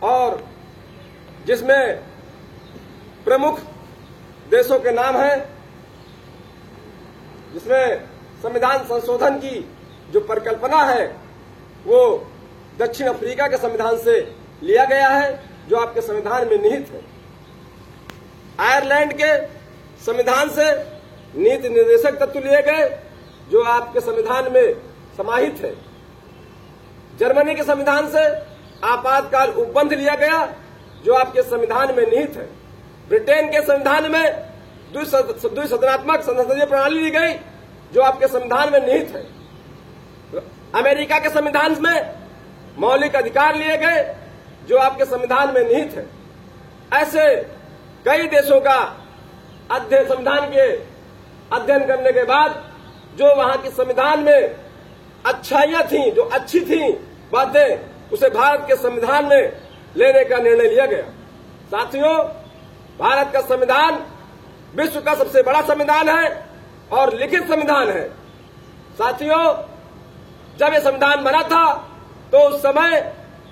और जिसमें प्रमुख देशों के नाम हैं, जिसमें संविधान संशोधन की जो परिकल्पना है वो दक्षिण अफ्रीका के संविधान से लिया गया है, जो आपके संविधान में निहित है। आयरलैंड के संविधान से नीति निर्देशक तत्व लिए गए, जो आपके संविधान में समाहित है। जर्मनी के संविधान से आपातकाल उपबंध लिया गया, जो आपके संविधान में निहित है। ब्रिटेन के संविधान में द्विसदनात्मक संसदीय प्रणाली ली गई, जो आपके संविधान में निहित है। अमेरिका के संविधान में मौलिक अधिकार लिए गए, जो आपके संविधान में निहित है। ऐसे कई देशों का संविधान के अध्ययन करने के बाद जो वहां के संविधान में अच्छाइयां थी, जो अच्छी थी बातें, उसे भारत के संविधान में लेने का निर्णय लिया गया। साथियों, भारत का संविधान विश्व का सबसे बड़ा संविधान है और लिखित संविधान है। साथियों, जब यह संविधान बना था तो उस समय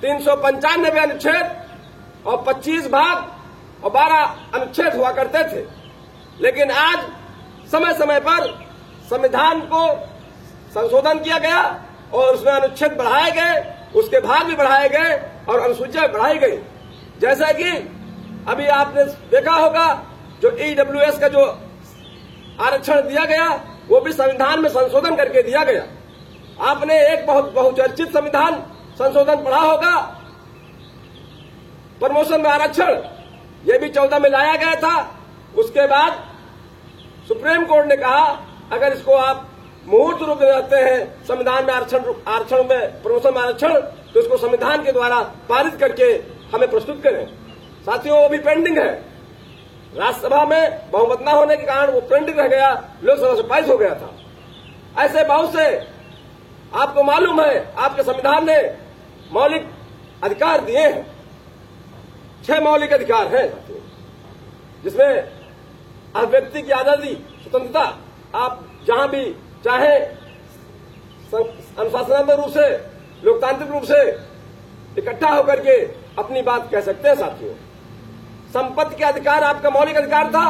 395 अनुच्छेद और 25 भाग और 12 अनुच्छेद हुआ करते थे। लेकिन आज समय समय पर संविधान को संशोधन किया गया और उसमें अनुच्छेद बढ़ाए गए, उसके भाग भी बढ़ाए गए और अनुसूचियां बढ़ाई गई। जैसा कि अभी आपने देखा होगा, जो EWS का जो आरक्षण दिया गया वो भी संविधान में संशोधन करके दिया गया। आपने एक बहुत बहुचर्चित संविधान संशोधन पढ़ा होगा, प्रमोशन में आरक्षण, यह भी 14 में लाया गया था। उसके बाद सुप्रीम कोर्ट ने कहा अगर इसको आप मुहूर्त रूप में रखते हैं संविधान में आरक्षण में प्रमोशन में आरक्षण, तो इसको संविधान के द्वारा पारित करके हमें प्रस्तुत करें। साथियों, वो भी पेंडिंग है। राज्यसभा में बहुमत न होने के कारण वो पेंडिंग रह गया, लोकसभा से पास हो गया था। ऐसे बहुत से आपको मालूम है, आपके संविधान ने मौलिक अधिकार दिए हैं। 6 मौलिक अधिकार हैं, जिसमें अभिव्यक्ति की आजादी, स्वतंत्रता, आप जहां भी चाहे अनुशासनात्मक रूप से, लोकतांत्रिक रूप से इकट्ठा होकर के अपनी बात कह सकते हैं। साथियों, संपत्ति के अधिकार आपका मौलिक अधिकार था,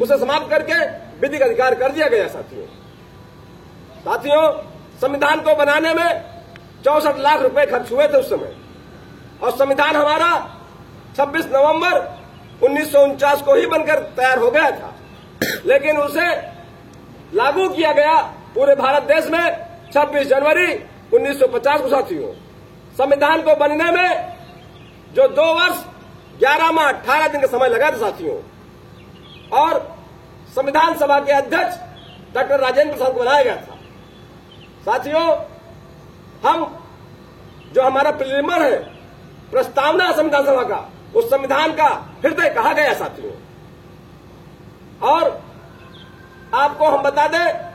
उसे समाप्त करके विधिक अधिकार कर दिया गया। साथियों, संविधान को बनाने में 64 लाख रुपए खर्च हुए थे उस समय, और संविधान हमारा 26 नवंबर 1949 को ही बनकर तैयार हो गया था। लेकिन उसे लागू किया गया पूरे भारत देश में 26 जनवरी 1950 को। साथियों, संविधान को बनने में जो 2 वर्ष 11 माह 18 दिन का समय लगा था साथियों, और संविधान सभा के अध्यक्ष डॉक्टर राजेंद्र प्रसाद को बनाया गया था। साथियों, हम जो हमारा प्रीलिमिनर है, प्रस्तावना संविधान सभा का, उस संविधान का हृदय कहा गया साथियों। और आपको हम बता दें,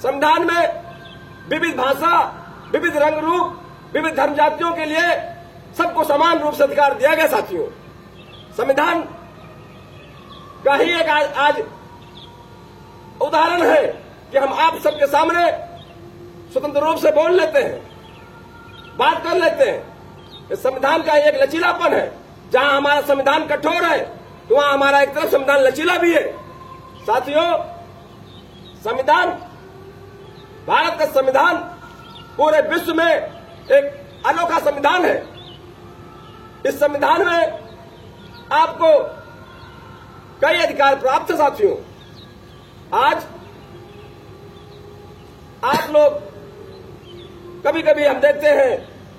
संविधान में विविध भाषा, विविध रंग रूप, विविध धर्म जातियों के लिए सबको समान रूप से अधिकार दिया गया। साथियों, संविधान का ही एक आज उदाहरण है कि हम आप सबके सामने स्वतंत्र रूप से बोल लेते हैं, बात कर लेते हैं। इस संविधान का एक लचीलापन है। जहां हमारा संविधान कठोर है, तो वहां हमारा एक तरफ संविधान लचीला भी है। साथियों, संविधान, भारत का संविधान पूरे विश्व में एक अनोखा संविधान है। इस संविधान में आपको कई अधिकार प्राप्त है। साथियों, आज आप लोग कभी कभी हम देखते हैं,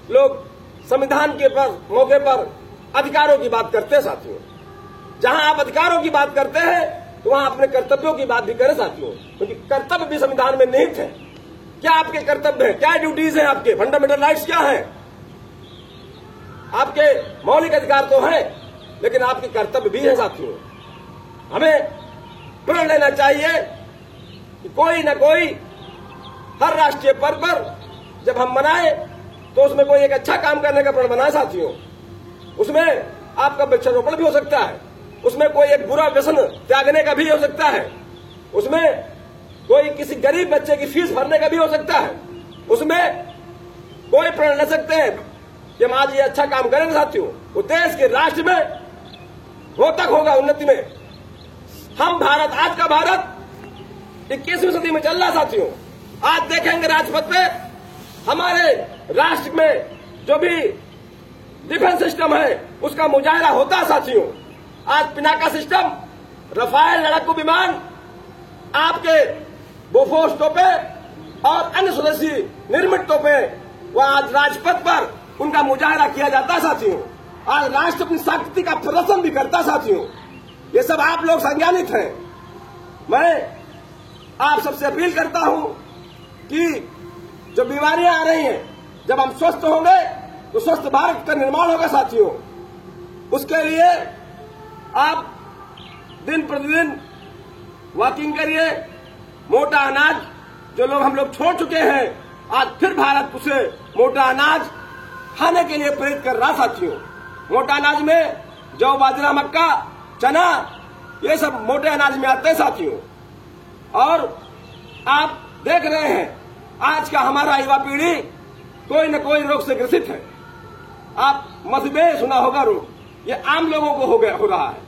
लोग संविधान के मौके पर अधिकारों की बात करते हैं। साथियों, जहां आप अधिकारों की बात करते हैं तो वहां अपने कर्तव्यों की बात भी करें साथियों, क्योंकि कर्तव्य भी संविधान में निहित है। क्या आपके कर्तव्य हैं, क्या ड्यूटीज हैं, आपके फंडामेंटल राइट्स क्या हैं? आपके मौलिक अधिकार तो हैं, लेकिन आपके कर्तव्य भी हैं। साथियों, हमें प्रण लेना चाहिए कि कोई न कोई हर राष्ट्रीय पर्व पर जब हम मनाए तो उसमें कोई एक अच्छा काम करने का प्रण बनाए। साथियों, उसमें आपका वृक्षारोपण भी हो सकता है, उसमें कोई एक बुरा व्यसन त्यागने का भी हो सकता है, उसमें कोई किसी गरीब बच्चे की फीस भरने का भी हो सकता है, उसमें कोई प्रण ले सकते हैं कि हम आज ये अच्छा काम करेंगे साथियों, वो देश के राष्ट्र में रोहतक होगा, उन्नति में। हम भारत, आज का भारत 21वीं सदी में चल रहा साथियों। आज देखेंगे राजपथ पे हमारे राष्ट्र में जो भी डिफेंस सिस्टम है उसका मुजाहरा होता है साथियों। आज पिनाका सिस्टम, रफाल लड़ाकू विमान, आपके बोफोर्स तोपें और अन्य स्वदेशी निर्मित तोपें, वह आज राजपथ पर उनका मुजाहरा किया जाता है साथियों। आज राष्ट्र अपनी शक्ति का प्रदर्शन भी करता है साथियों। ये सब आप लोग संज्ञानित हैं। मैं आप सबसे अपील करता हूं कि जो बीमारियां आ रही हैं, जब हम स्वस्थ होंगे तो स्वस्थ भारत का निर्माण होगा साथियों। उसके लिए आप दिन प्रतिदिन वॉकिंग करिए। मोटा अनाज जो लोग हम लोग छोड़ चुके हैं, आज फिर भारत उसे मोटा अनाज खाने के लिए प्रेरित कर रहा साथियों। मोटा अनाज में जौ, बाजरा, मक्का, चना, ये सब मोटे अनाज में आते हैं साथियों। और आप देख रहे हैं आज का हमारा युवा पीढ़ी कोई न कोई रोग से ग्रसित है। आप मधुमेह सुना होगा रोग, ये आम लोगों को हो रहा है।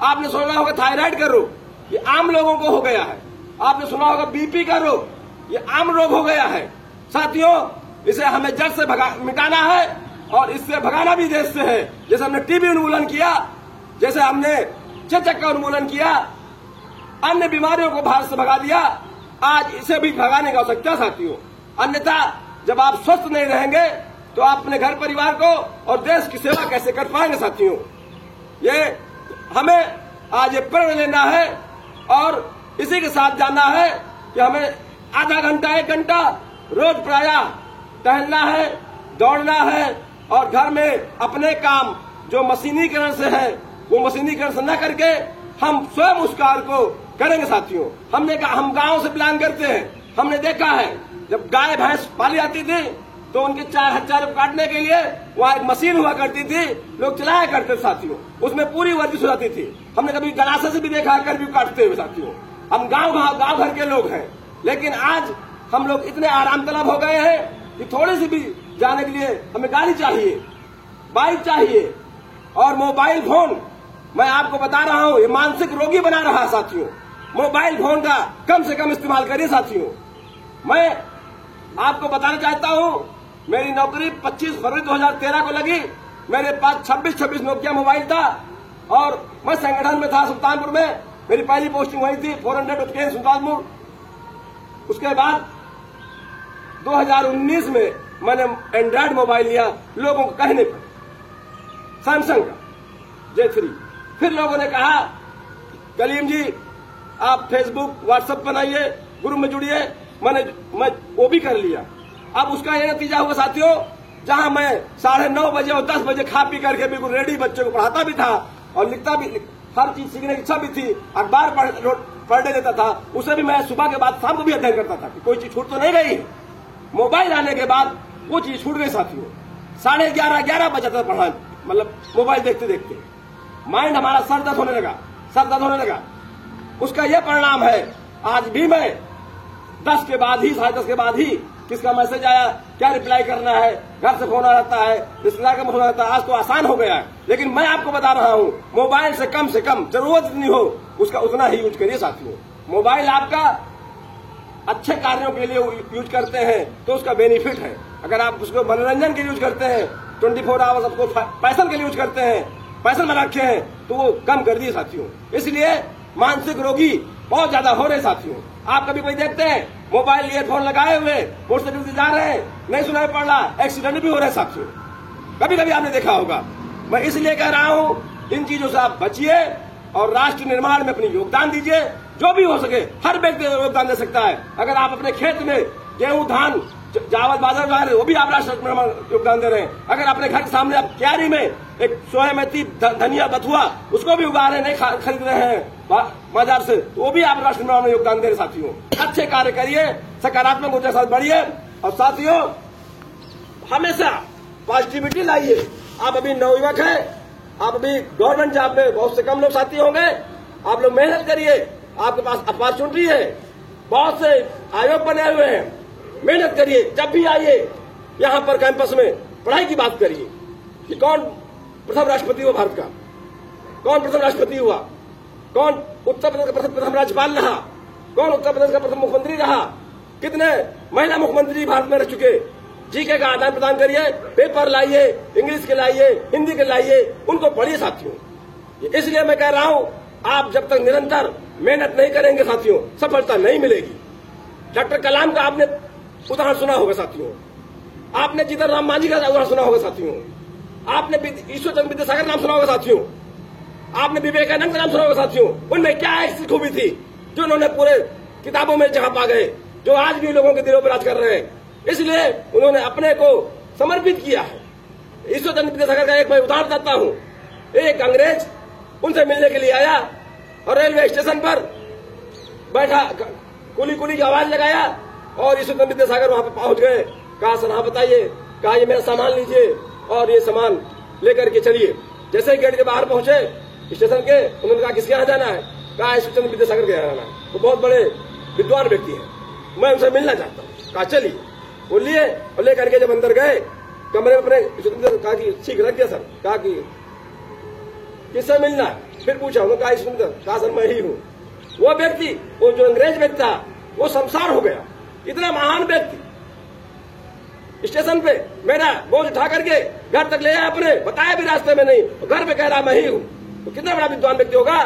आपने सुना होगा थायराइड का रोग, ये आम लोगों को हो गया है। आपने सुना होगा बीपी का रोग, ये आम रोग हो गया है साथियों। इसे हमें जड़ से मिटाना है और इससे भगाना भी देश से है। जैसे हमने टीबी उन्मूलन किया, जैसे हमने चेचक का उन्मूलन किया, अन्य बीमारियों को भारत से भगा दिया, आज इसे भी भगाने की आवश्यकता साथियों। अन्यथा जब आप स्वस्थ नहीं रहेंगे तो आप अपने घर परिवार को और देश की सेवा कैसे कर पाएंगे साथियों। ये हमें आज ये प्रण लेना है और इसी के साथ जानना है कि हमें आधा घंटा, 1 घंटा रोज प्रायः टहलना है, दौड़ना है और घर में अपने काम जो मशीनीकरण से है वो मशीनीकरण से न करके हम स्वयं उस कार्य को करेंगे साथियों। हम गांव से प्लान करते हैं। हमने देखा है जब गाय भैंस पाली जाती थी तो उनके चारे काटने के लिए वहाँ एक मशीन हुआ करती थी, लोग चलाया करते साथियों। उसमें पूरी वर्जिश हो जाती थी। हमने कभी गलासे से भी देखा कर भी काटते हुए साथियों। हम गांव भर के लोग हैं, लेकिन आज हम लोग इतने आराम तलब हो गए हैं कि थोड़ी सी भी जाने के लिए हमें गाड़ी चाहिए, बाइक चाहिए और मोबाइल फोन। मैं आपको बता रहा हूं ये मानसिक रोगी बना रहा है साथियों। मोबाइल फोन का कम से कम इस्तेमाल करिए साथियों। मैं आपको बताना चाहता हूं, मेरी नौकरी 25 फरवरी 2013 को लगी। मेरे पास 26 नोकिया मोबाइल था और मैं संगठन में था सुल्तानपुर में। मेरी पहली पोस्टिंग वही थी 400 उत्केन सुल्तानपुर। उसके बाद 2019 में मैंने एंड्रॉइड मोबाइल लिया लोगों को कहने पर, सैमसंग का J3। फिर लोगों ने कहा कलीम जी आप फेसबुक व्हाट्सएप बनाइए, ग्रुप में जुड़िए। मैं वो भी कर लिया। अब उसका ये नतीजा हुआ साथियों, जहां मैं 9:30 बजे और 10 बजे खा पी करके बिल्कुल रेडी बच्चों को पढ़ाता भी था और लिखता भी, हर चीज सीखने की इच्छा भी थी। अखबार पढ़ने देता था, उसे भी मैं सुबह के बाद शाम को भी अध्ययन करता था कि कोई चीज छूट तो नहीं गई। मोबाइल आने के बाद वो चीज छूट गई साथियों। 11:30 बजे तक पढ़ा, मतलब मोबाइल देखते देखते माइंड हमारा सर दर्द होने लगा। उसका यह परिणाम है आज भी मैं 10 के बाद ही, 10:30 के बाद ही किसका मैसेज आया, क्या रिप्लाई करना है, घर से फोन आ जाता है, रिश्तेदार का फोन आ जाता है। आज तो आसान हो गया है, लेकिन मैं आपको बता रहा हूं मोबाइल से कम जरूरत इतनी हो उसका उतना ही यूज करिए साथियों। मोबाइल आपका अच्छे कार्यों के लिए यूज करते हैं तो उसका बेनिफिट है। अगर आप उसको मनोरंजन के लिए यूज करते हैं, 24 आवर्स आपको पैशन के लिए यूज करते हैं, पैशन में रखे हैं, तो वो कम कर दिए साथियों। इसलिए मानसिक रोगी बहुत ज्यादा हो रहे साथियों। आप कभी कोई देखते हैं मोबाइल ईयरफोन लगाए हुए मोटरसाइकिल से जा रहे हैं, नहीं सुनाई पड़ रहा, एक्सीडेंट भी हो रहे साथियों। कभी कभी आपने देखा होगा। मैं इसलिए कह रहा हूं इन चीजों से आप बचिए और राष्ट्र निर्माण में अपनी योगदान दीजिए। जो भी हो सके हर व्यक्ति योगदान दे सकता है। अगर आप अपने खेत में गेहूं, धान, चावल, बाजरा उगा रहे हैं, वो भी आप राष्ट्र निर्माण योगदान दे रहे हैं। अगर अपने घर के सामने आप क्यारी में एक सोया, मेथी, धनिया, बथुआ उसको भी उगा रहे हैं, नहीं खरीद रहे हैं बाजार से, तो वो भी आप राष्ट्र निर्माण में योगदान दे रहे साथियों। अच्छे कार्य करिए, सकारात्मक ऊर्जा के साथ बढ़िए और साथियों हमेशा पॉजिटिविटी लाइए। आप अभी नवयुवक हैं, आप अभी गवर्नमेंट जॉब में बहुत से कम लोग साथी होंगे। आप लोग मेहनत करिए, आपके पास अपॉर्चुनिटी है, बहुत से आयोग बने हुए हैं, मेहनत करिए। जब भी आइए यहाँ पर कैंपस में पढ़ाई की बात करिए कि कौन प्रथम राष्ट्रपति हुआ भारत का, कौन प्रथम राष्ट्रपति हुआ, कौन उत्तर प्रदेश का प्रथम राज्यपाल रहा, कौन उत्तर प्रदेश का प्रथम मुख्यमंत्री रहा, कितने महिला मुख्यमंत्री भारत में रह चुके। जीके का आदान प्रदान करिए, पेपर लाइए, इंग्लिश के लाइए, हिंदी के लाइए, उनको पढ़िए साथियों। इसलिए मैं कह रहा हूं, आप जब तक निरंतर मेहनत नहीं करेंगे साथियों, सफलता नहीं मिलेगी। डॉक्टर कलाम का आपने उदाहरण सुना होगा साथियों, आपने जीतन राम मांझी का उदाहरण सुना होगा साथियों, आपने ईश्वर चंद्र विद्यासागर नाम सुना होगा साथियों, आपने विवेकानंद का नाम सुना होगा साथियों। उनमें क्या ऐसी खूबी थी जो उन्होंने पूरे किताबों में जगह पा गए, जो आज भी लोगों के दिलों पर राज कर रहे हैं। इसलिए उन्होंने अपने को समर्पित किया है। ईश्वर चंद्र विद्यासागर का एक मैं उदाहरण देता हूं। एक अंग्रेज उनसे मिलने के लिए आया और रेलवे स्टेशन पर बैठा, कुली कुली की आवाज लगाया और ईश्वर चंद्र विद्यासागर वहां पर पहुंच गए। कहा सर हाँ बताइए, कहा ये मेरा सामान लीजिए और ये सामान लेकर के चलिए। जैसे ही गेट के बाहर पहुंचे स्टेशन के, उन्होंने कहा किसके यहाँ जाना है, कहा ईश्वर चंद्र विद्यासागर के यहाँ जाना है, वो बहुत बड़े विद्वान व्यक्ति हैं, मैं उनसे मिलना चाहता हूँ। कहा चलिए, वो लिए और लेकर के जब अंदर गए कमरे में अपने, कहा कि ठीक रख दिया सर, कहा कि किससे मिलना है, फिर पूछा, उन्होंने कहा ईश्वर, कहा सर मैं ही हूँ। वो व्यक्ति, वो जो अंग्रेज व्यक्ति था, वो शमशान हो गया। इतना महान व्यक्ति स्टेशन पे मेरा बोझ उठा करके घर तक ले आया, अपने बताया भी रास्ते में नहीं, घर पे कह रहा मैं ही हूँ। तो कितना बड़ा विद्वान व्यक्ति होगा।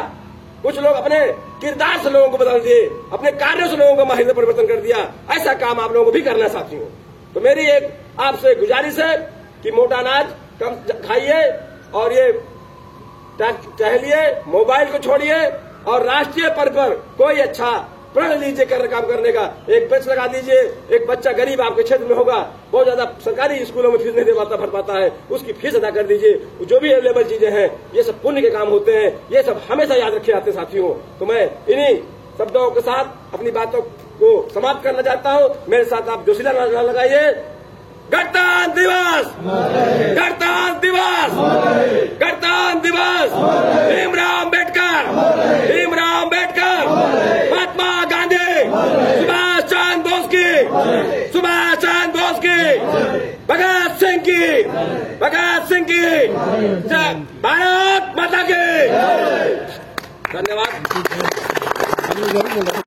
कुछ लोग अपने किरदार से लोगों को बदल दिए, अपने कार्यों से लोगों का माहिर परिवर्तन कर दिया। ऐसा काम आप लोगों को भी करना साथियों। तो मेरी एक आपसे गुजारिश है कि मोटा अनाज कम खाइए और ये टहलिए, मोबाइल को छोड़िए और राष्ट्रीय पर्व पर कोई अच्छा प्रण लीजिए काम करने का। एक पेच लगा दीजिए, एक बच्चा गरीब आपके क्षेत्र में होगा, बहुत ज्यादा सरकारी स्कूलों में फीस नहीं दे पाता, भर पाता है, उसकी फीस अदा कर दीजिए। जो भी अवेलेबल चीजें हैं, ये सब पुण्य के काम होते हैं, ये सब हमेशा याद रखे जाते साथियों। तो मैं इन्हीं शब्दों के साथ अपनी बातों को समाप्त करना चाहता हूँ। मेरे साथ आप जोशीला नारा लगाइए, गणतंत्र दिवस, गणतंत्र दिवस, गणतंत्र दिवस, भीमराव अम्बेडकर, भीमराव अम्बेडकर, महात्मा गांधी, सुभाष चंद्र बोस की, सुभाष चंद्र बोस की, भगत सिंह की, भगत सिंह की, भारत माता की। धन्यवाद।